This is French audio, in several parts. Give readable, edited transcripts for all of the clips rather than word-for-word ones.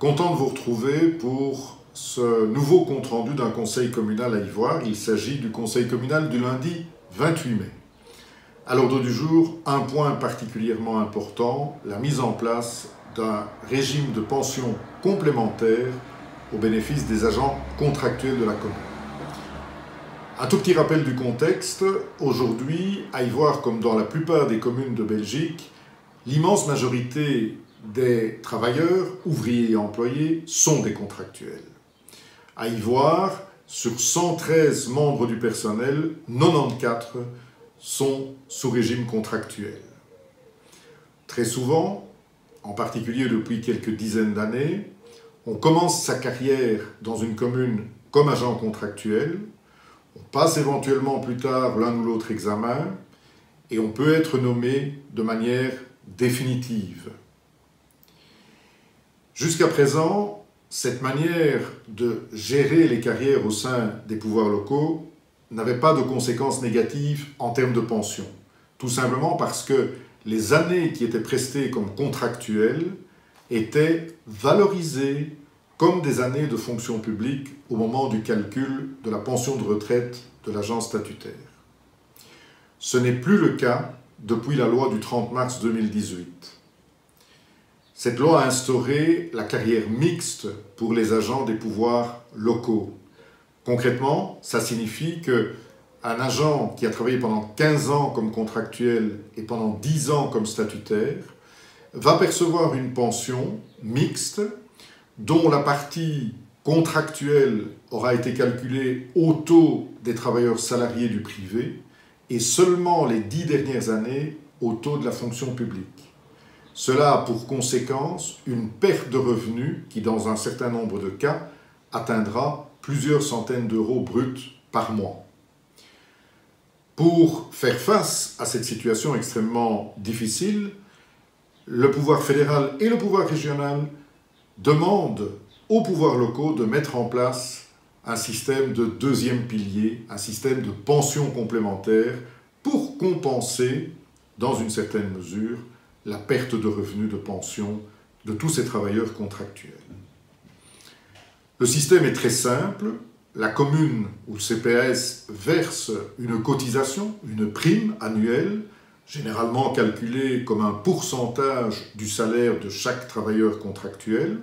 Content de vous retrouver pour ce nouveau compte-rendu d'un conseil communal à Ivoire. Il s'agit du conseil communal du lundi 28 mai. À l'ordre du jour, un point particulièrement important, la mise en place d'un régime de pension complémentaire au bénéfice des agents contractuels de la commune. Un tout petit rappel du contexte. Aujourd'hui, à Ivoire, comme dans la plupart des communes de Belgique, l'immense majorité des travailleurs, ouvriers et employés sont des contractuels. À Ivoire, sur 113 membres du personnel, 94 sont sous régime contractuel. Très souvent, en particulier depuis quelques dizaines d'années, on commence sa carrière dans une commune comme agent contractuel, on passe éventuellement plus tard l'un ou l'autre examen et on peut être nommé de manière définitive. Jusqu'à présent, cette manière de gérer les carrières au sein des pouvoirs locaux n'avait pas de conséquences négatives en termes de pension. Tout simplement parce que les années qui étaient prestées comme contractuelles étaient valorisées comme des années de fonction publique au moment du calcul de la pension de retraite de l'agent statutaire. Ce n'est plus le cas depuis la loi du 30 mars 2018. Cette loi a instauré la carrière mixte pour les agents des pouvoirs locaux. Concrètement, ça signifie qu'un agent qui a travaillé pendant 15 ans comme contractuel et pendant 10 ans comme statutaire va percevoir une pension mixte dont la partie contractuelle aura été calculée au taux des travailleurs salariés du privé et seulement les 10 dernières années au taux de la fonction publique. Cela a pour conséquence une perte de revenus qui, dans un certain nombre de cas, atteindra plusieurs centaines d'euros bruts par mois. Pour faire face à cette situation extrêmement difficile, le pouvoir fédéral et le pouvoir régional demandent aux pouvoirs locaux de mettre en place un système de deuxième pilier, un système de pension complémentaire pour compenser, dans une certaine mesure, la perte de revenus de pension de tous ces travailleurs contractuels. Le système est très simple. La commune ou le CPAS verse une cotisation, une prime annuelle, généralement calculée comme un pourcentage du salaire de chaque travailleur contractuel.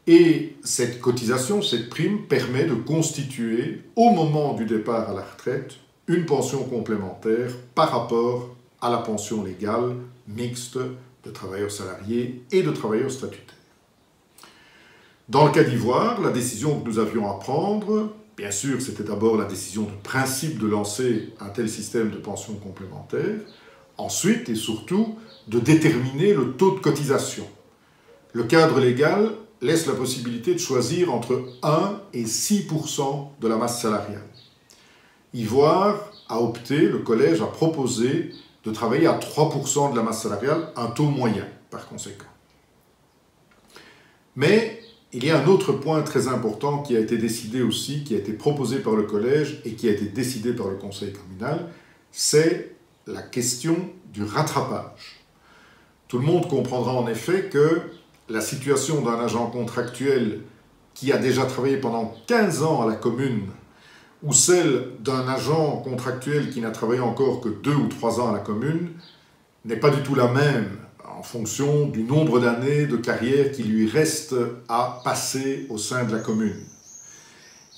Et cette cotisation, cette prime, permet de constituer, au moment du départ à la retraite, une pension complémentaire par rapport à la pension légale mixte de travailleurs salariés et de travailleurs statutaires. Dans le cas d'Ivoire, la décision que nous avions à prendre, bien sûr, c'était d'abord la décision de principe de lancer un tel système de pension complémentaire, ensuite et surtout de déterminer le taux de cotisation. Le cadre légal laisse la possibilité de choisir entre 1 et 6% de la masse salariale. Ivoire a opté, le collège a proposé de travailler à 3% de la masse salariale, un taux moyen par conséquent. Mais il y a un autre point très important qui a été décidé aussi, qui a été proposé par le collège et qui a été décidé par le conseil communal, c'est la question du rattrapage. Tout le monde comprendra en effet que la situation d'un agent contractuel qui a déjà travaillé pendant 15 ans à la commune ou celle d'un agent contractuel qui n'a travaillé encore que 2 ou 3 ans à la commune n'est pas du tout la même en fonction du nombre d'années de carrière qui lui reste à passer au sein de la commune.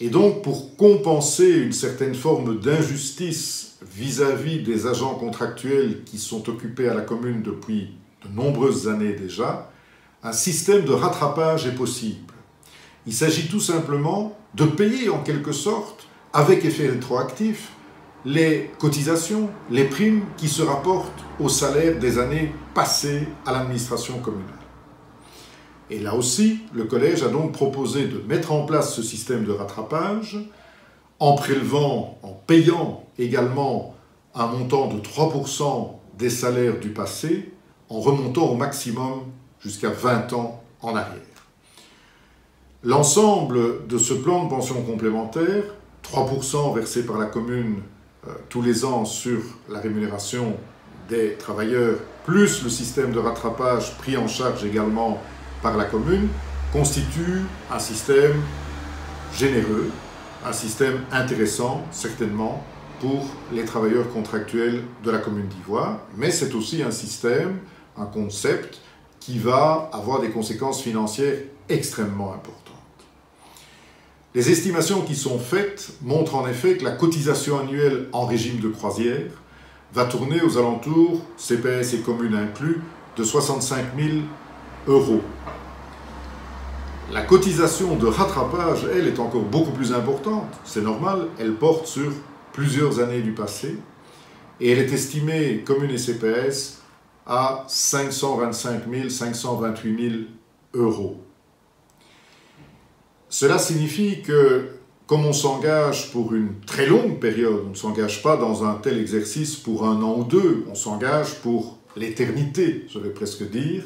Et donc, pour compenser une certaine forme d'injustice vis-à-vis des agents contractuels qui sont occupés à la commune depuis de nombreuses années déjà, un système de rattrapage est possible. Il s'agit tout simplement de payer en quelque sorte, avec effet rétroactif, les cotisations, les primes qui se rapportent au salaire des années passées à l'administration communale. Et là aussi, le collège a donc proposé de mettre en place ce système de rattrapage en prélevant, en payant également un montant de 3% des salaires du passé, en remontant au maximum jusqu'à 20 ans en arrière. L'ensemble de ce plan de pension complémentaire, 3% versés par la commune tous les ans sur la rémunération des travailleurs, plus le système de rattrapage pris en charge également par la commune, constitue un système généreux, un système intéressant, certainement, pour les travailleurs contractuels de la commune d'Ivoire, mais c'est aussi un système, un concept qui va avoir des conséquences financières extrêmement importantes. Les estimations qui sont faites montrent en effet que la cotisation annuelle en régime de croisière va tourner aux alentours, CPS et communes inclus, de 65 000 €. La cotisation de rattrapage, elle, est encore beaucoup plus importante. C'est normal, elle porte sur plusieurs années du passé et elle est estimée, communes et CPS, à 525 000, 528 000 €. Cela signifie que, comme on s'engage pour une très longue période, on ne s'engage pas dans un tel exercice pour 1 an ou 2, on s'engage pour l'éternité, je vais presque dire.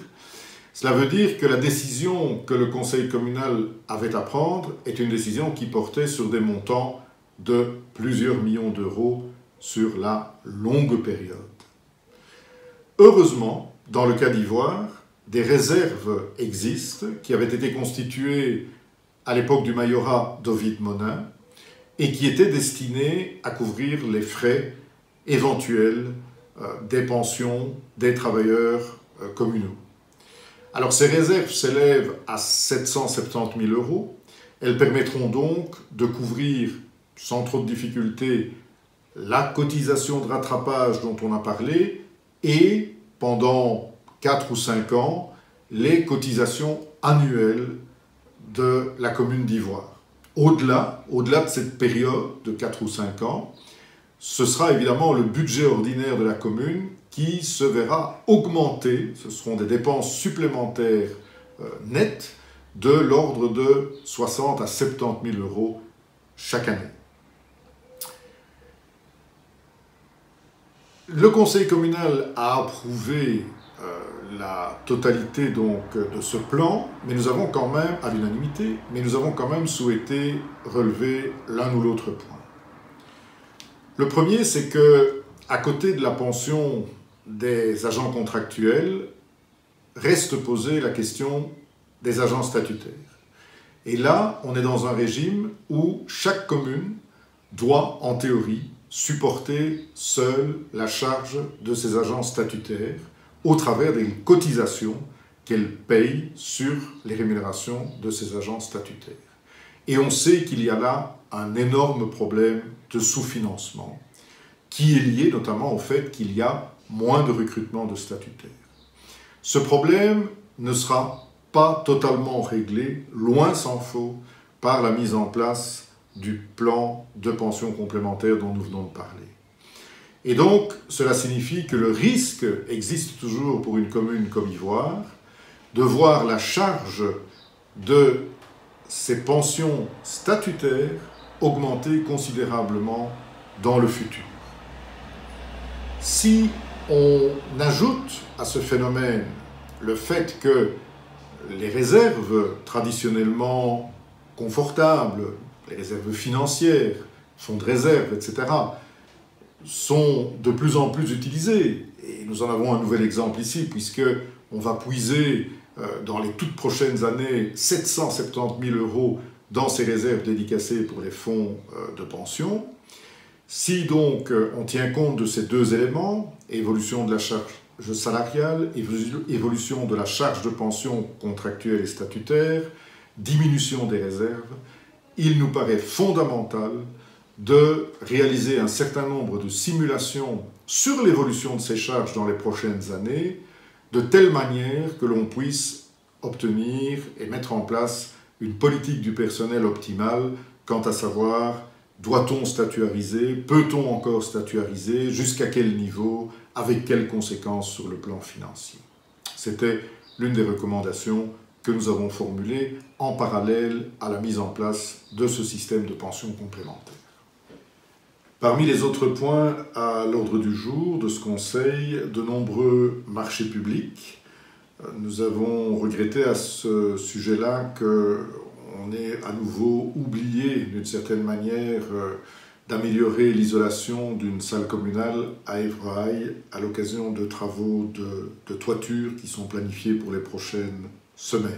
Cela veut dire que la décision que le conseil communal avait à prendre est une décision qui portait sur des montants de plusieurs millions d'euros sur la longue période. Heureusement, dans le cas d'Ivoire, des réserves existent qui avaient été constituées à l'époque du majorat d'Ovid Monin et qui étaient destinées à couvrir les frais éventuels des pensions des travailleurs communaux. Alors ces réserves s'élèvent à 770 000 €. Elles permettront donc de couvrir sans trop de difficulté la cotisation de rattrapage dont on a parlé et pendant 4 ou 5 ans les cotisations annuelles de la commune d'Ivoire. Au-delà de cette période de 4 ou 5 ans, ce sera évidemment le budget ordinaire de la commune qui se verra augmenter. Ce seront des dépenses supplémentaires nettes de l'ordre de 60 à 70 000 € chaque année. Le conseil communal a approuvé la totalité donc de ce plan, mais nous avons quand même, à l'unanimité, mais nous avons quand même souhaité relever l'un ou l'autre point. Le premier, c'est que, à côté de la pension des agents contractuels, reste posée la question des agents statutaires. Et là, on est dans un régime où chaque commune doit, en théorie, supporter seule la charge de ses agents statutaires au travers des cotisations qu'elle paye sur les rémunérations de ses agents statutaires. Et on sait qu'il y a là un énorme problème de sous-financement qui est lié notamment au fait qu'il y a moins de recrutement de statutaires. Ce problème ne sera pas totalement réglé, loin s'en faut, par la mise en place du plan de pension complémentaire dont nous venons de parler. Et donc, cela signifie que le risque existe toujours pour une commune comme Ivoire de voir la charge de ces pensions statutaires augmenter considérablement dans le futur. Si on ajoute à ce phénomène le fait que les réserves traditionnellement confortables, les réserves financières, fonds de réserve, etc., sont de plus en plus utilisées. Et nous en avons un nouvel exemple ici, puisqu'on va puiser dans les toutes prochaines années 770 000 € dans ces réserves dédicacées pour les fonds de pension. Si donc on tient compte de ces deux éléments, évolution de la charge salariale, évolution de la charge de pension contractuelle et statutaire, diminution des réserves, il nous paraît fondamental de réaliser un certain nombre de simulations sur l'évolution de ces charges dans les prochaines années, de telle manière que l'on puisse obtenir et mettre en place une politique du personnel optimale quant à savoir doit-on statuariser, peut-on encore statuariser, jusqu'à quel niveau, avec quelles conséquences sur le plan financier. C'était l'une des recommandations que nous avons formulées en parallèle à la mise en place de ce système de pension complémentaire. Parmi les autres points à l'ordre du jour de ce Conseil, de nombreux marchés publics. Nous avons regretté à ce sujet-là qu'on ait à nouveau oublié d'une certaine manière d'améliorer l'isolation d'une salle communale à Évrailles à l'occasion de travaux de toiture qui sont planifiés pour les prochaines semaines.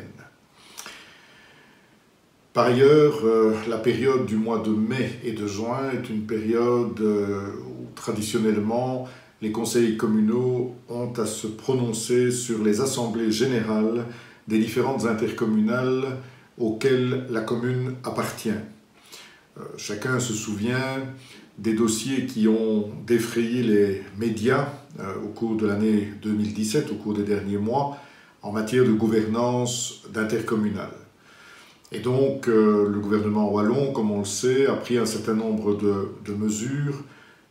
Par ailleurs, la période du mois de mai et de juin est une période où traditionnellement les conseils communaux ont à se prononcer sur les assemblées générales des différentes intercommunales auxquelles la commune appartient. Chacun se souvient des dossiers qui ont défrayé les médias au cours de l'année 2017, au cours des derniers mois, en matière de gouvernance d'intercommunales. Et donc, le gouvernement wallon, comme on le sait, a pris un certain nombre de mesures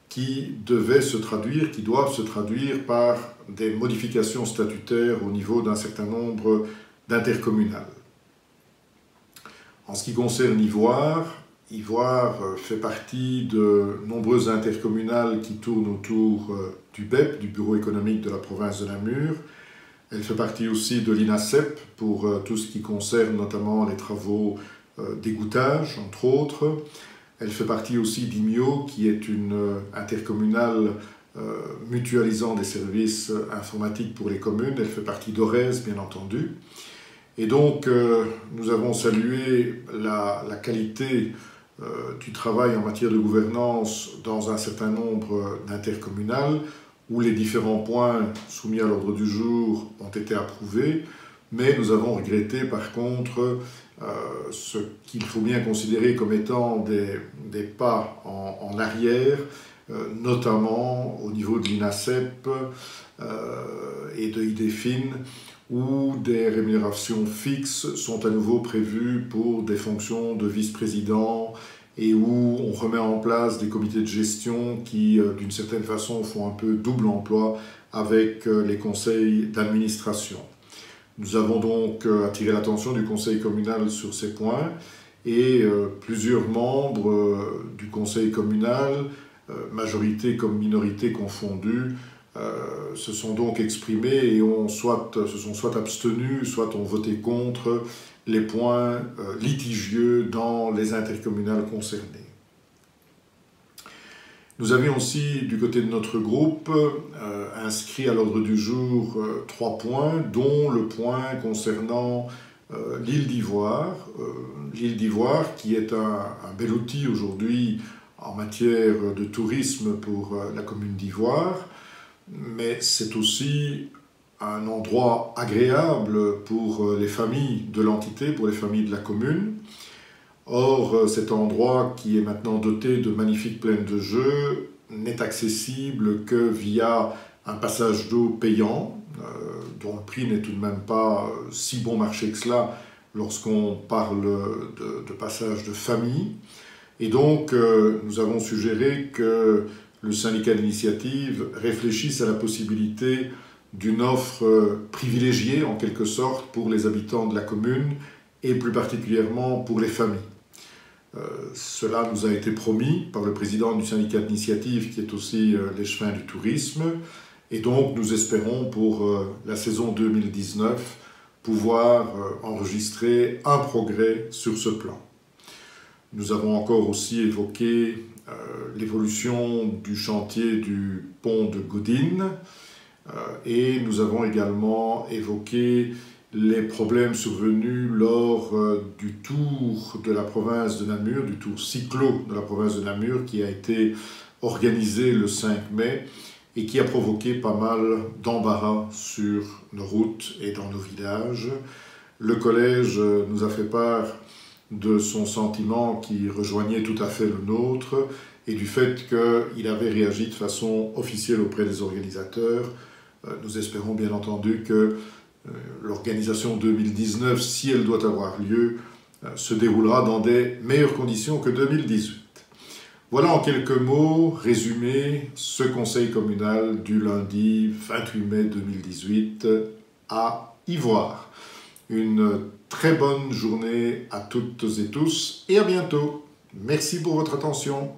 qui doivent se traduire par des modifications statutaires au niveau d'un certain nombre d'intercommunales. En ce qui concerne Ivoire, Ivoire fait partie de nombreuses intercommunales qui tournent autour du BEP, du Bureau économique de la province de Namur. Elle fait partie aussi de l'INASEP pour tout ce qui concerne notamment les travaux d'égouttage, entre autres. Elle fait partie aussi d'IMIO, qui est une intercommunale mutualisant des services informatiques pour les communes. Elle fait partie d'ORES, bien entendu. Et donc, nous avons salué la qualité du travail en matière de gouvernance dans un certain nombre d'intercommunales, où les différents points soumis à l'ordre du jour ont été approuvés, mais nous avons regretté par contre ce qu'il faut bien considérer comme étant des pas en arrière, notamment au niveau de l'INASEP et de IDEFIN, où des rémunérations fixes sont à nouveau prévues pour des fonctions de vice-président et où on remet en place des comités de gestion qui, d'une certaine façon, font un peu double emploi avec les conseils d'administration. Nous avons donc attiré l'attention du conseil communal sur ces points et plusieurs membres du conseil communal, majorité comme minorité confondues, se sont donc exprimés et se sont soit abstenus, soit ont voté contre les points litigieux dans les intercommunales concernées. Nous avions aussi, du côté de notre groupe, inscrit à l'ordre du jour 3 points, dont le point concernant l'île d'Ivoire. L'île d'Ivoire, qui est un bel outil aujourd'hui en matière de tourisme pour la commune d'Ivoire, mais c'est aussi un endroit agréable pour les familles de l'entité, pour les familles de la commune. Or, cet endroit qui est maintenant doté de magnifiques plaines de jeux n'est accessible que via un passage d'eau payant, dont le prix n'est tout de même pas si bon marché que cela lorsqu'on parle de passage de famille. Et donc, nous avons suggéré que le syndicat d'initiative réfléchisse à la possibilité d'une offre privilégiée, en quelque sorte, pour les habitants de la commune et plus particulièrement pour les familles. Cela nous a été promis par le président du syndicat d'initiative, qui est aussi l'échevin du tourisme, et donc nous espérons pour la saison 2019 pouvoir enregistrer un progrès sur ce plan. Nous avons encore aussi évoqué l'évolution du chantier du pont de Godine et nous avons également évoqué les problèmes survenus lors du tour de la province de Namur, du tour cyclo de la province de Namur qui a été organisé le 5 mai et qui a provoqué pas mal d'embarras sur nos routes et dans nos villages. Le collège nous a fait part de son sentiment qui rejoignait tout à fait le nôtre et du fait qu'il avait réagi de façon officielle auprès des organisateurs. Nous espérons bien entendu que l'organisation 2019, si elle doit avoir lieu, se déroulera dans des meilleures conditions que 2018. Voilà en quelques mots résumé ce conseil communal du lundi 28 mai 2018 à Ivoire. Une très bonne journée à toutes et tous et à bientôt. Merci pour votre attention.